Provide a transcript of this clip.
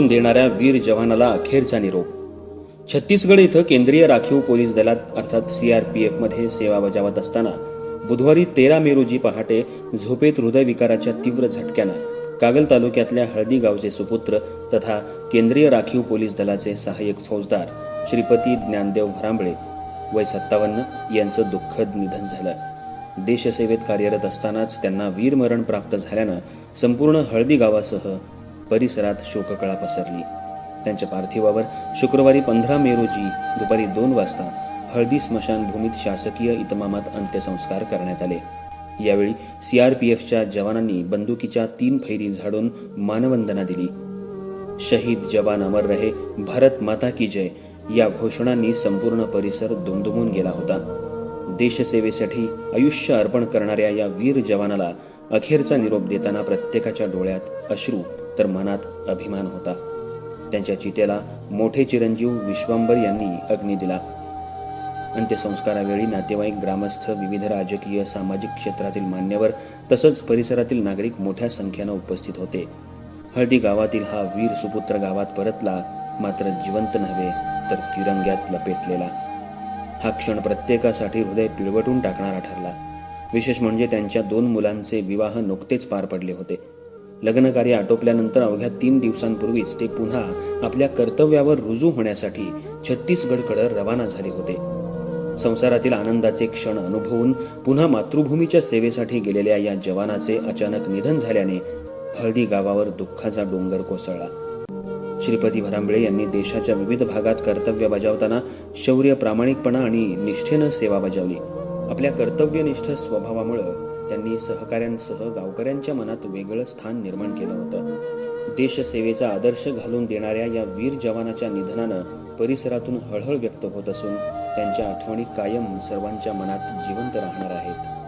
देणाऱ्या वीर जवानाला अखेरचा निरोप। छत्तीसगड इथं केंद्रीय राखीव पोलीस दलात अर्थात सीआरपीएफ मध्ये सेवा बजावत असताना बुधवारी 13 मे रोजी पहाटे झोपेत हृदयविकाराच्या तीव्र झटक्यानं कागल तालुक्यातल्या हळदी गावचे सुपुत्र तथा केंद्रीय राखीव पोलीस दलाचे सहाय्यक फौजदार श्रीपती ज्ञानदेव भरांबळे वय 57 यांचं दुःखद निधन झालं। देशसेवेत कार्यरत असतानाच त्यांना वीरमरण प्राप्त झाल्यानं संपूर्ण हळदी गावासह परिसरात शोककळा पसरली। त्यांच्या पार्थिवावर शुक्रवारी 15 मे रोजी दुपारी 2 वाजता हळदी स्मशानभूमीत शासकीय इतमामात अंत्यसंस्कार करण्यात आले। यावेळी सीआरपीएफच्या जवानांनी बंदुकीच्या 3 फैरी झाडून मानवंदना दिली। शहीद जवान अमर रहे, भारत माता की जय या घोषणांनी संपूर्ण परिसर दुमदुमून गेला होता। देशसेवेसाठी आयुष्य अर्पण करणाऱ्या या वीर जवानाला अखेरचा निरोप देताना प्रत्येकाच्या डोळ्यात अश्रू तर मनात अभिमान होता। त्यांच्या चितेला मोठे चिरंजीव विश्वांबर यांनी अग्नी दिला। अंत्यसंस्कारावेळी नातेवाईक, ग्रामस्थ, विविध राजकीय सामाजिक क्षेत्रातील मान्यवर तसंच परिसरातील नागरिक मोठ्या संख्येनं उपस्थित होते। हळदी गावातील हा वीर सुपुत्र गावात परतला, मात्र जिवंत नव्हे तर तिरंग्यात लपेटलेला। हा क्षण प्रत्येकासाठी हृदय पिळवटून टाकणारा ठरला। विशेष म्हणजे त्यांच्या 2 मुलांचे विवाह नुकतेच पार पडले होते। लग्नकार्य आटोपल्यानंतर अवघ्या 3 दिवसांपूर्वीच ते पुन्हा आपल्या कर्तव्यावर रुजू होण्यासाठी छत्तीसगडकडे रवाना झाले होते। संसारातील आनंदाचे क्षण अनुभवून पुन्हा मातृभूमीच्या सेवेसाठी गेलेल्या या जवानाचे अचानक निधन झाल्याने हळदी गावावर दुःखाचा डोंगर कोसळला। श्रीपती भरांबळे यांनी देशाच्या विविध भागात कर्तव्य बजावताना शौर्य, प्रामाणिकपणा आणि निष्ठेनं सेवा बजावली। आपल्या कर्तव्यनिष्ठ स्वभावामुळे त्यांनी सहकाऱ्यांसह गावकऱ्यांच्या मनात वेगळं स्थान निर्माण केलं होतं। देशसेवेचा आदर्श घालून देणाऱ्या या वीर जवानाच्या निधनानं परिसरातून हळहळ व्यक्त होत असून त्यांच्या आठवणी कायम सर्वांच्या मनात जिवंत राहणार आहेत।